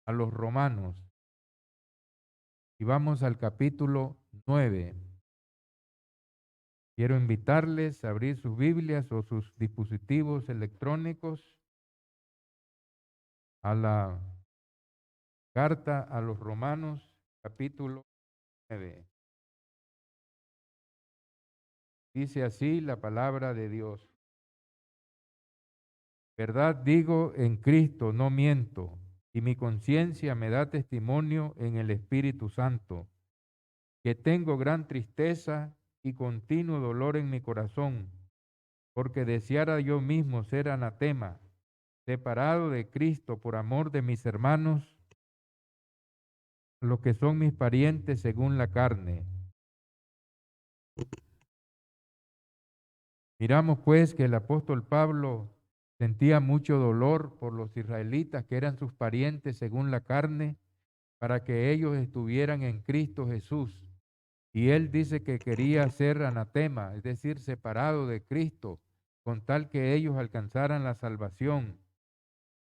a los romanos y vamos al capítulo 9. Quiero invitarles a abrir sus Biblias o sus dispositivos electrónicos a la carta a los romanos, capítulo 9. Dice así la palabra de Dios. Verdad digo en Cristo, no miento, y mi conciencia me da testimonio en el Espíritu Santo, que tengo gran tristeza y continuo dolor en mi corazón, porque deseara yo mismo ser anatema, separado de Cristo por amor de mis hermanos, los que son mis parientes según la carne. Miramos pues que el apóstol Pablo sentía mucho dolor por los israelitas que eran sus parientes según la carne, para que ellos estuvieran en Cristo Jesús. Y él dice que quería ser anatema, es decir, separado de Cristo, con tal que ellos alcanzaran la salvación.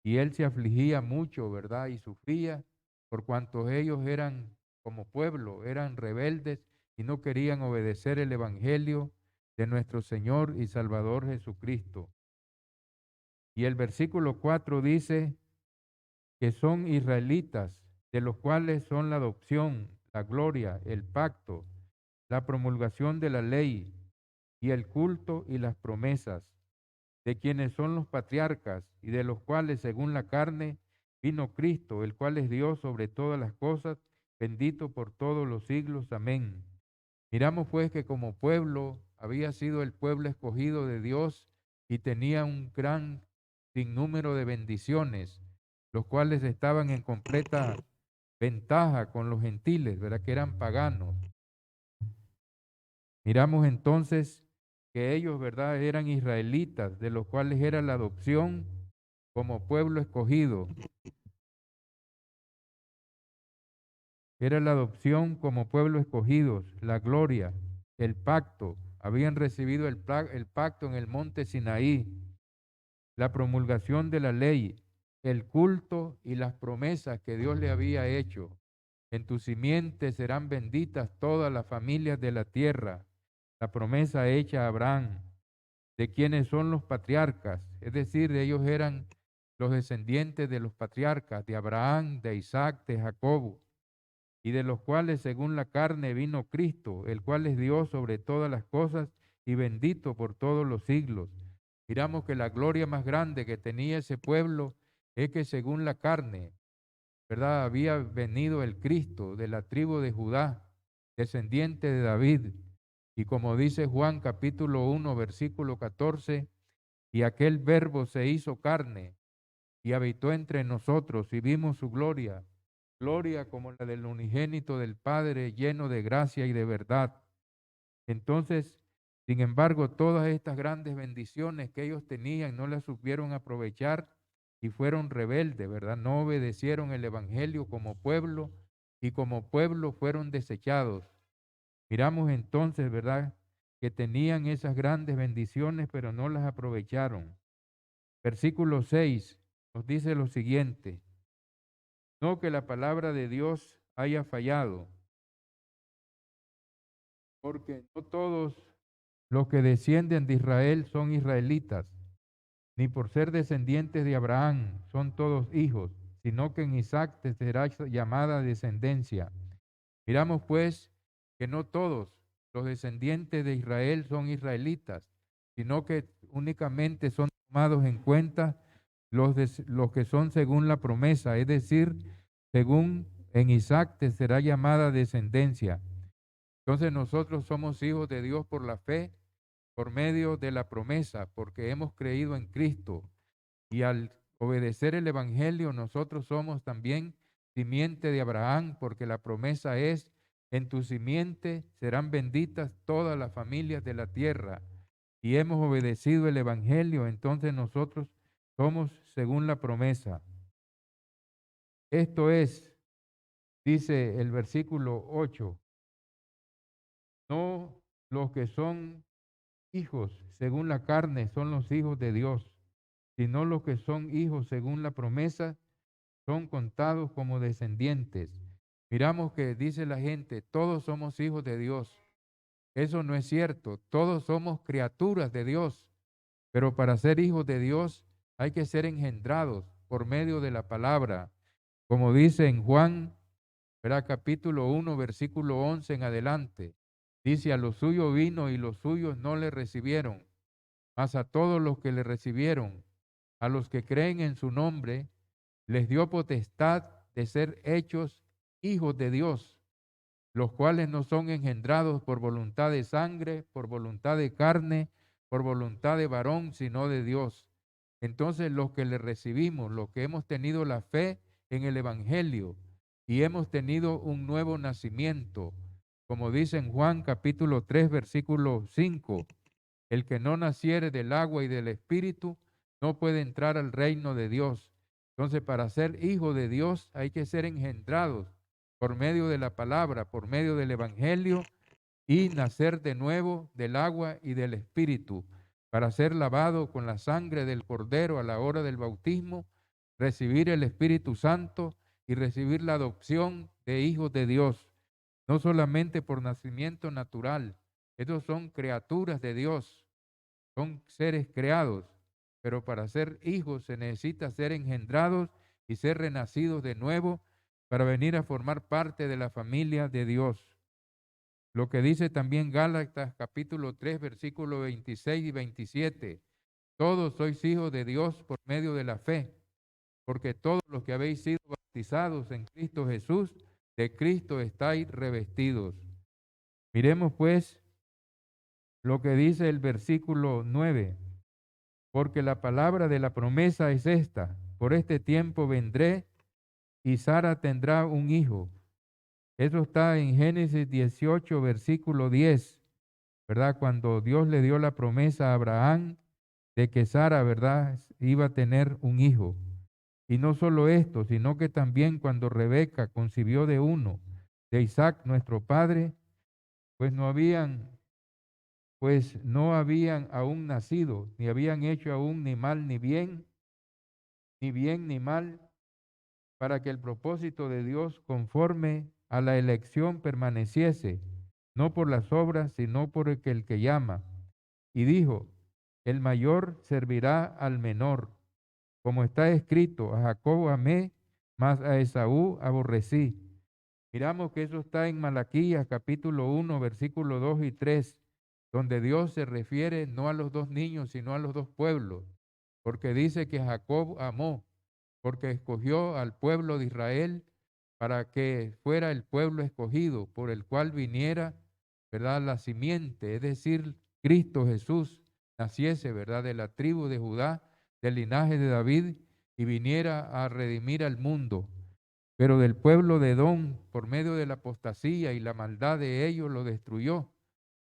Y él se afligía mucho, ¿verdad? Y sufría por cuanto ellos eran como pueblo, eran rebeldes y no querían obedecer el evangelio de nuestro Señor y Salvador Jesucristo. Y el versículo 4 dice que son israelitas, de los cuales son la adopción, la gloria, el pacto, la promulgación de la ley y el culto y las promesas, de quienes son los patriarcas y de los cuales, según la carne, vino Cristo, el cual es Dios sobre todas las cosas, bendito por todos los siglos. Amén. Miramos pues que como pueblo había sido el pueblo escogido de Dios y tenía un gran sinnúmero de bendiciones, los cuales estaban en completa ventaja con los gentiles, ¿verdad? Que eran paganos. Miramos entonces que ellos, ¿verdad? Eran israelitas, de los cuales era la adopción como pueblo escogido. Era la adopción como pueblo escogidos, la gloria, el pacto. Habían recibido el pacto en el monte Sinaí, la promulgación de la ley, el culto y las promesas que Dios le había hecho. En tu simiente serán benditas todas las familias de la tierra. La promesa hecha a Abraham, de quienes son los patriarcas, es decir, ellos eran los descendientes de los patriarcas, de Abraham, de Isaac, de Jacob, y de los cuales según la carne vino Cristo, el cual es Dios sobre todas las cosas y bendito por todos los siglos. Miramos que la gloria más grande que tenía ese pueblo es que según la carne, ¿verdad? Había venido el Cristo de la tribu de Judá, descendiente de David. Y como dice Juan capítulo 1, versículo 14, y aquel verbo se hizo carne y habitó entre nosotros y vimos su gloria, gloria como la del unigénito del Padre, lleno de gracia y de verdad. Entonces, sin embargo, todas estas grandes bendiciones que ellos tenían no las supieron aprovechar y fueron rebeldes, ¿verdad? No obedecieron el Evangelio como pueblo y como pueblo fueron desechados. Miramos entonces, ¿verdad? Que tenían esas grandes bendiciones, pero no las aprovecharon. Versículo 6 nos dice lo siguiente: no que la palabra de Dios haya fallado, porque no todos los que descienden de Israel son israelitas, ni por ser descendientes de Abraham son todos hijos, sino que en Isaac te será llamada descendencia. Miramos pues que no todos los descendientes de Israel son israelitas, sino que únicamente son tomados en cuenta los que son según la promesa, es decir, según en Isaac te será llamada descendencia. Entonces nosotros somos hijos de Dios por la fe, por medio de la promesa, porque hemos creído en Cristo. Y al obedecer el Evangelio, nosotros somos también simiente de Abraham, porque la promesa es, en tu simiente serán benditas todas las familias de la tierra. Y hemos obedecido el Evangelio, entonces nosotros somos según la promesa. Esto es, dice el versículo 8, no los que son hijos según la carne son los hijos de Dios, sino los que son hijos según la promesa, son contados como descendientes. Miramos que dice la gente, todos somos hijos de Dios. Eso no es cierto, todos somos criaturas de Dios, pero para ser hijos de Dios hay que ser engendrados por medio de la palabra. Como dice en Juan, ¿verdad? Capítulo 1, versículo 11 en adelante. Dice, a los suyos vino y los suyos no le recibieron, mas a todos los que le recibieron, a los que creen en su nombre, les dio potestad de ser hechos hijos de Dios, los cuales no son engendrados por voluntad de sangre, por voluntad de carne, por voluntad de varón, sino de Dios. Entonces los que le recibimos, los que hemos tenido la fe en el Evangelio y hemos tenido un nuevo nacimiento, como dice en Juan capítulo 3, versículo 5, el que no naciere del agua y del Espíritu no puede entrar al reino de Dios. Entonces, para ser hijo de Dios hay que ser engendrados por medio de la palabra, por medio del Evangelio y nacer de nuevo del agua y del Espíritu, para ser lavado con la sangre del Cordero a la hora del bautismo, recibir el Espíritu Santo y recibir la adopción de hijos de Dios, no solamente por nacimiento natural. Estos son criaturas de Dios, son seres creados, pero para ser hijos se necesita ser engendrados y ser renacidos de nuevo para venir a formar parte de la familia de Dios. Lo que dice también Gálatas capítulo 3, versículos 26 y 27. Todos sois hijos de Dios por medio de la fe, porque todos los que habéis sido bautizados en Cristo Jesús, de Cristo estáis revestidos. Miremos pues lo que dice el versículo 9. Porque la palabra de la promesa es esta: por este tiempo vendré y Sara tendrá un hijo. Eso está en Génesis 18, versículo 10, ¿verdad? Cuando Dios le dio la promesa a Abraham de que Sara, ¿verdad?, iba a tener un hijo. Y no solo esto, sino que también cuando Rebeca concibió de uno, de Isaac, nuestro padre, pues no habían aún nacido, ni habían hecho aún ni mal ni bien, ni bien ni mal, para que el propósito de Dios conforme a la elección permaneciese, no por las obras, sino por el que llama. Y dijo, el mayor servirá al menor, como está escrito, a Jacob amé, mas a Esaú aborrecí. Miramos que eso está en Malaquías capítulo 1, versículos 2 y 3, donde Dios se refiere no a los dos niños, sino a los dos pueblos, porque dice que Jacob amó, porque escogió al pueblo de Israel para que fuera el pueblo escogido, por el cual viniera, ¿verdad?, la simiente, es decir, Cristo Jesús, naciese, ¿verdad?, de la tribu de Judá, del linaje de David, y viniera a redimir al mundo. Pero del pueblo de Edom, por medio de la apostasía y la maldad de ellos, lo destruyó,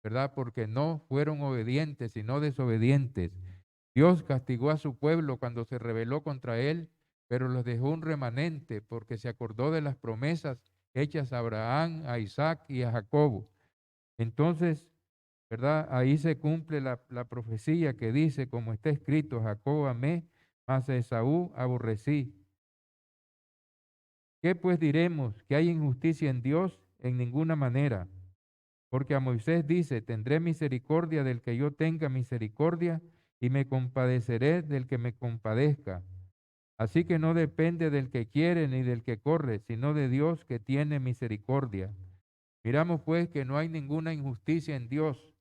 ¿verdad? Porque no fueron obedientes, sino desobedientes. Dios castigó a su pueblo cuando se rebeló contra él, pero los dejó un remanente porque se acordó de las promesas hechas a Abraham, a Isaac y a Jacob. Entonces, ¿verdad? Ahí se cumple la profecía que dice, como está escrito, Jacob amé, mas a Esaú aborrecí. ¿Qué pues diremos? ¿Que hay injusticia en Dios? En ninguna manera. Porque a Moisés dice, tendré misericordia del que yo tenga misericordia y me compadeceré del que me compadezca. Así que no depende del que quiere ni del que corre, sino de Dios que tiene misericordia. Miramos pues que no hay ninguna injusticia en Dios,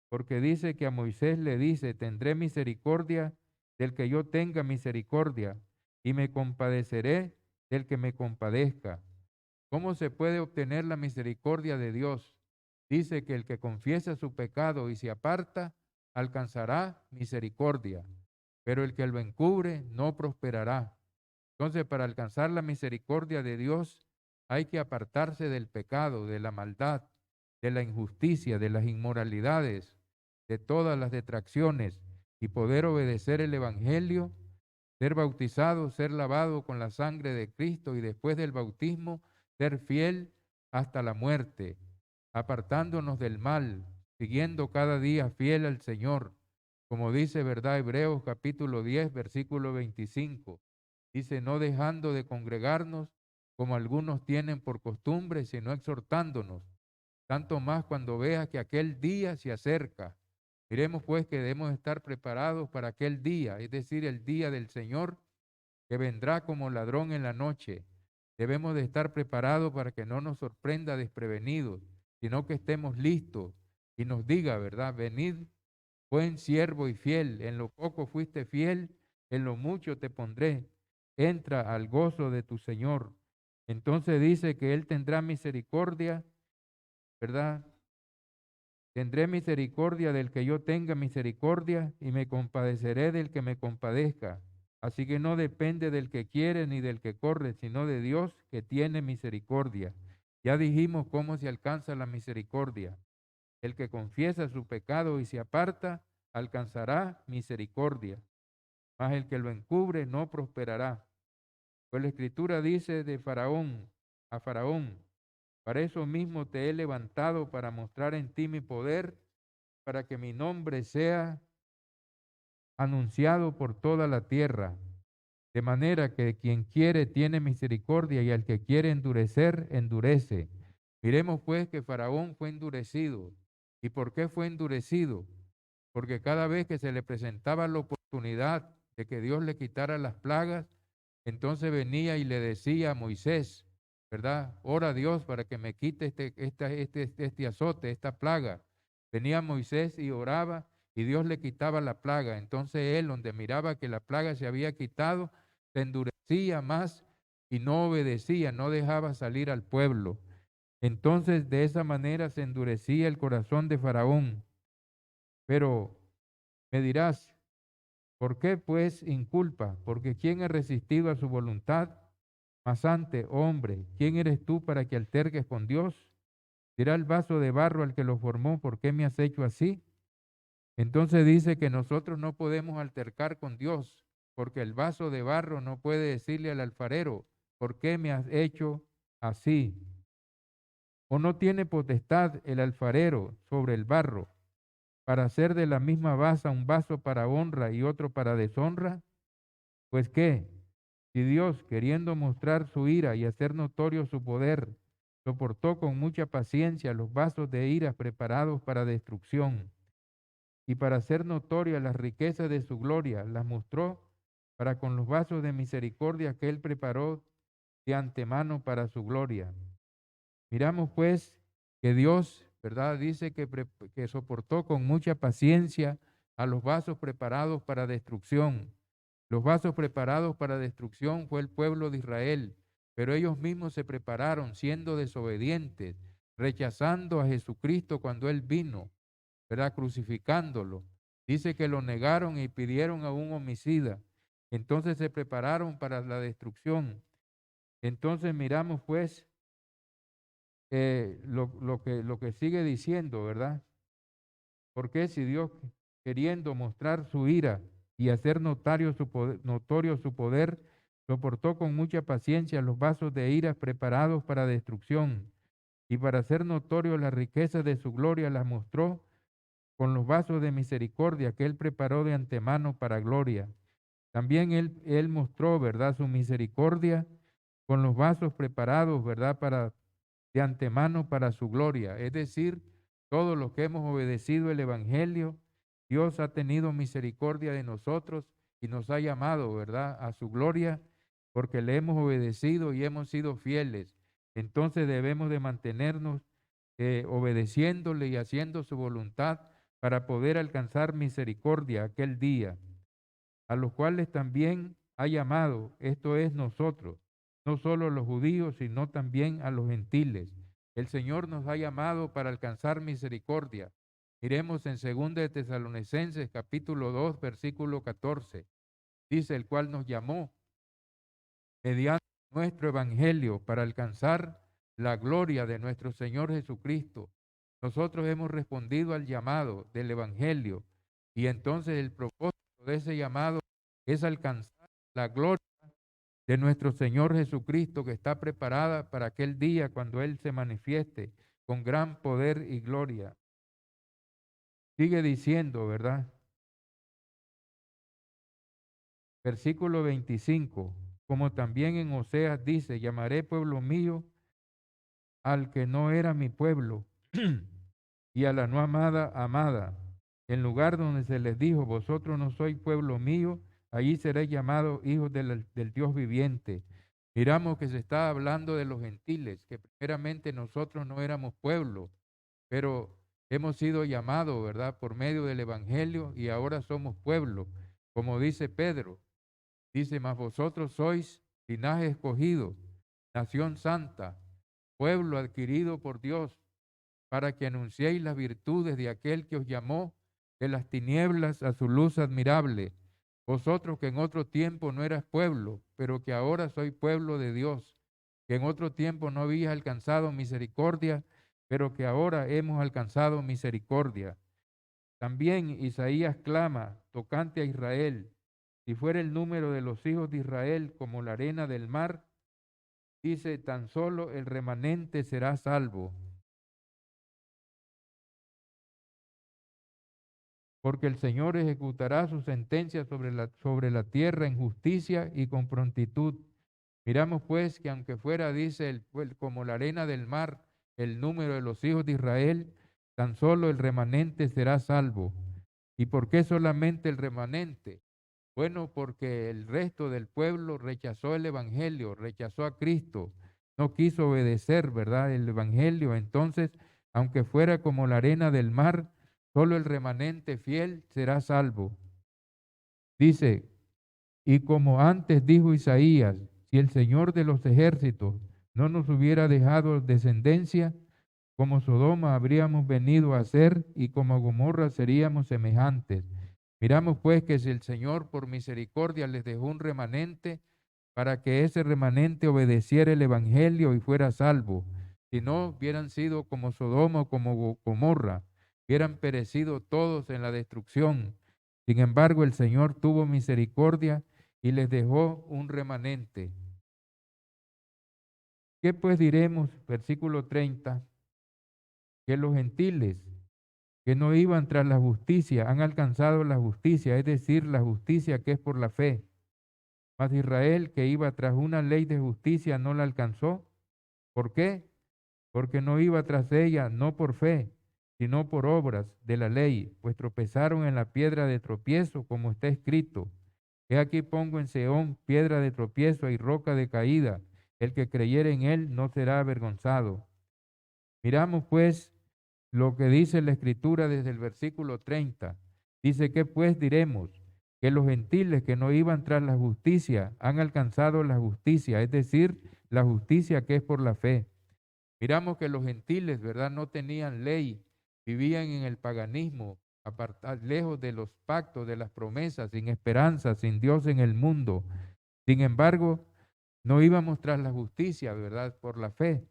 porque dice que a Moisés le dice, tendré misericordia del que yo tenga misericordia y me compadeceré del que me compadezca. ¿Cómo se puede obtener la misericordia de Dios? Dice que el que confiesa su pecado y se aparta, alcanzará misericordia, pero el que lo encubre no prosperará. Entonces, para alcanzar la misericordia de Dios, hay que apartarse del pecado, de la maldad, de la injusticia, de las inmoralidades, de todas las detracciones y poder obedecer el Evangelio, ser bautizado, ser lavado con la sangre de Cristo y después del bautismo, ser fiel hasta la muerte, apartándonos del mal, siguiendo cada día fiel al Señor, como dice, ¿verdad?, Hebreos capítulo 10, versículo 25. Dice, no dejando de congregarnos como algunos tienen por costumbre, sino exhortándonos, tanto más cuando veas que aquel día se acerca. Miremos pues que debemos estar preparados para aquel día, es decir, el día del Señor, que vendrá como ladrón en la noche. Debemos de estar preparados para que no nos sorprenda desprevenidos, sino que estemos listos y nos diga, ¿verdad? Venid, buen siervo y fiel, en lo poco fuiste fiel, en lo mucho te pondré. Entra al gozo de tu Señor. Entonces dice que Él tendrá misericordia, ¿verdad? Tendré misericordia del que yo tenga misericordia y me compadeceré del que me compadezca. Así que no depende del que quiere ni del que corre, sino de Dios que tiene misericordia. Ya dijimos cómo se alcanza la misericordia. El que confiesa su pecado y se aparta, alcanzará misericordia. Mas el que lo encubre no prosperará. Pues la Escritura dice de Faraón, a Faraón, para eso mismo te he levantado para mostrar en ti mi poder, para que mi nombre sea anunciado por toda la tierra. De manera que quien quiere tiene misericordia y al que quiere endurecer, endurece. Miremos pues que Faraón fue endurecido. ¿Y por qué fue endurecido? Porque cada vez que se le presentaba la oportunidad de que Dios le quitara las plagas, entonces venía y le decía a Moisés, ¿verdad? Ora a Dios para que me quite este azote, esta plaga. Venía Moisés y oraba y Dios le quitaba la plaga. Entonces él, donde miraba que la plaga se había quitado, se endurecía más y no obedecía, no dejaba salir al pueblo. Entonces de esa manera se endurecía el corazón de Faraón. Pero me dirás, ¿por qué pues inculpa? Porque ¿quién ha resistido a su voluntad? Mas antes, hombre, ¿quién eres tú para que alterques con Dios? Dirá el vaso de barro al que lo formó, ¿por qué me has hecho así? Entonces dice que nosotros no podemos altercar con Dios, porque el vaso de barro no puede decirle al alfarero, ¿por qué me has hecho así? ¿O no tiene potestad el alfarero sobre el barro para hacer de la misma basa un vaso para honra y otro para deshonra? Pues qué, si Dios, queriendo mostrar su ira y hacer notorio su poder, soportó con mucha paciencia los vasos de ira preparados para destrucción, y para hacer notorias las riquezas de su gloria, las mostró para con los vasos de misericordia que él preparó de antemano para su gloria. Miramos pues que Dios, ¿verdad? Dice que soportó con mucha paciencia a los vasos preparados para destrucción. Los vasos preparados para destrucción fue el pueblo de Israel, pero ellos mismos se prepararon siendo desobedientes, rechazando a Jesucristo cuando Él vino, ¿verdad? Crucificándolo. Dice que lo negaron y pidieron a un homicida. Entonces se prepararon para la destrucción. Entonces miramos pues lo que sigue diciendo, ¿verdad? Porque si Dios, queriendo mostrar su ira y hacer notorio su poder, soportó con mucha paciencia los vasos de ira preparados para destrucción, y para hacer notorio las riquezas de su gloria las mostró con los vasos de misericordia que él preparó de antemano para gloria. También él mostró, ¿verdad?, su misericordia con los vasos preparados, ¿verdad?, de antemano para su gloria. Es decir, todos los que hemos obedecido el Evangelio, Dios ha tenido misericordia de nosotros y nos ha llamado, ¿verdad?, a su gloria, porque le hemos obedecido y hemos sido fieles. Entonces debemos de mantenernos obedeciéndole y haciendo su voluntad para poder alcanzar misericordia aquel día, a los cuales también ha llamado, esto es nosotros, no solo los judíos, sino también a los gentiles. El Señor nos ha llamado para alcanzar misericordia. Miremos en 2 de Tesalonicenses capítulo 2, versículo 14. Dice, el cual nos llamó mediante nuestro evangelio para alcanzar la gloria de nuestro Señor Jesucristo. Nosotros hemos respondido al llamado del evangelio y entonces el propósito de ese llamado es alcanzar la gloria de nuestro Señor Jesucristo, que está preparada para aquel día cuando Él se manifieste con gran poder y gloria. Sigue diciendo, ¿verdad? Versículo 25. como también en Oseas dice, llamaré pueblo mío al que no era mi pueblo, y a la no amada, amada. En lugar donde se les dijo, vosotros no sois pueblo mío, allí seréis llamados hijos del Dios viviente. Miramos que se está hablando de los gentiles, que primeramente nosotros no éramos pueblo, pero hemos sido llamados, ¿verdad?, por medio del Evangelio y ahora somos pueblo. Como dice Pedro, dice, mas vosotros sois linaje escogido, nación santa, pueblo adquirido por Dios, para que anunciéis las virtudes de aquel que os llamó de las tinieblas a su luz admirable. Vosotros que en otro tiempo no eras pueblo, pero que ahora sois pueblo de Dios, que en otro tiempo no habíais alcanzado misericordia, pero que ahora hemos alcanzado misericordia. También Isaías clama, tocante a Israel, si fuera el número de los hijos de Israel como la arena del mar, dice, tan solo el remanente será salvo. Porque el Señor ejecutará su sentencia sobre la tierra en justicia y con prontitud. Miramos pues que aunque fuera, dice, como la arena del mar, el número de los hijos de Israel, tan solo el remanente será salvo. ¿Y por qué solamente el remanente? Bueno, porque el resto del pueblo rechazó el Evangelio, rechazó a Cristo, no quiso obedecer, ¿verdad?, el Evangelio. Entonces, aunque fuera como la arena del mar, solo el remanente fiel será salvo. Dice, y como antes dijo Isaías, si el Señor de los ejércitos no nos hubiera dejado descendencia, como Sodoma habríamos venido a ser y como Gomorra seríamos semejantes. Miramos pues que si el Señor por misericordia les dejó un remanente para que ese remanente obedeciera el Evangelio y fuera salvo, si no hubieran sido como Sodoma o como Gomorra, hubieran perecido todos en la destrucción. Sin embargo, el Señor tuvo misericordia y les dejó un remanente. ¿Qué pues diremos? Versículo 30, que los gentiles que no iban tras la justicia han alcanzado la justicia, es decir, la justicia que es por la fe. Mas Israel, que iba tras una ley de justicia, no la alcanzó. ¿Por qué? Porque no iba tras ella, no por fe, sino por obras de la ley, pues tropezaron en la piedra de tropiezo, como está escrito. He aquí pongo en Seón piedra de tropiezo y roca de caída. El que creyere en él no será avergonzado. Miramos pues lo que dice la Escritura desde el versículo 30. Dice, ¿qué pues diremos? Que los gentiles que no iban tras la justicia han alcanzado la justicia, es decir, la justicia que es por la fe. Miramos que los gentiles, ¿verdad?, no tenían ley, vivían en el paganismo, lejos de los pactos, de las promesas, sin esperanza, sin Dios en el mundo. Sin embargo, no íbamos tras la justicia, ¿verdad?, por la fe.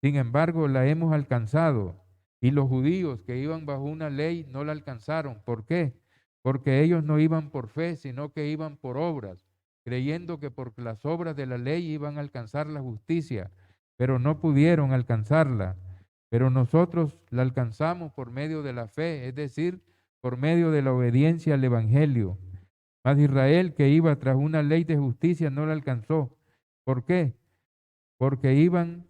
Sin embargo, la hemos alcanzado. Y los judíos que iban bajo una ley no la alcanzaron. ¿Por qué? Porque ellos no iban por fe, sino que iban por obras, creyendo que por las obras de la ley iban a alcanzar la justicia, pero no pudieron alcanzarla. Pero nosotros la alcanzamos por medio de la fe, es decir, por medio de la obediencia al Evangelio. Mas Israel, que iba tras una ley de justicia, no la alcanzó. ¿Por qué? Porque iban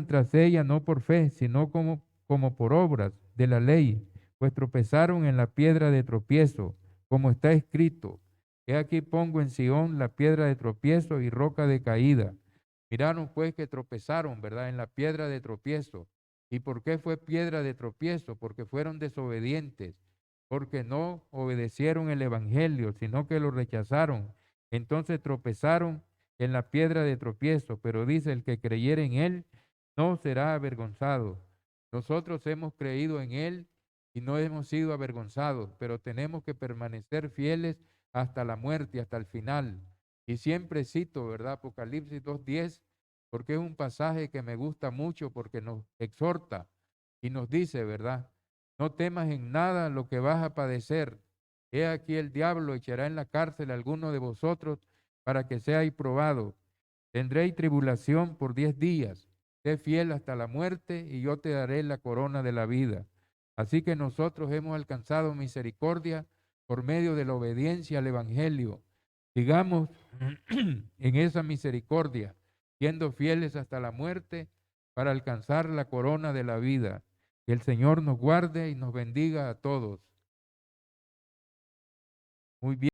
tras ella no por fe, sino como por obras de la ley, pues tropezaron en la piedra de tropiezo, como está escrito. He aquí pongo en Sión la piedra de tropiezo y roca de caída. Miraron pues que tropezaron, ¿verdad?, en la piedra de tropiezo. ¿Y por qué fue piedra de tropiezo? Porque fueron desobedientes, porque no obedecieron el Evangelio, sino que lo rechazaron. Entonces tropezaron en la piedra de tropiezo, pero dice, el que creyere en él no será avergonzado. Nosotros hemos creído en él y no hemos sido avergonzados, pero tenemos que permanecer fieles hasta la muerte, hasta el final. Y siempre cito, ¿verdad?, Apocalipsis 2:10, porque es un pasaje que me gusta mucho, porque nos exhorta y nos dice, ¿verdad?, no temas en nada lo que vas a padecer. He aquí el diablo echará en la cárcel a alguno de vosotros para que seáis probados. Tendréis tribulación por 10 días. Sé fiel hasta la muerte y yo te daré la corona de la vida. Así que nosotros hemos alcanzado misericordia por medio de la obediencia al Evangelio. Sigamos en esa misericordia, siendo fieles hasta la muerte para alcanzar la corona de la vida. Que el Señor nos guarde y nos bendiga a todos. Muy bien.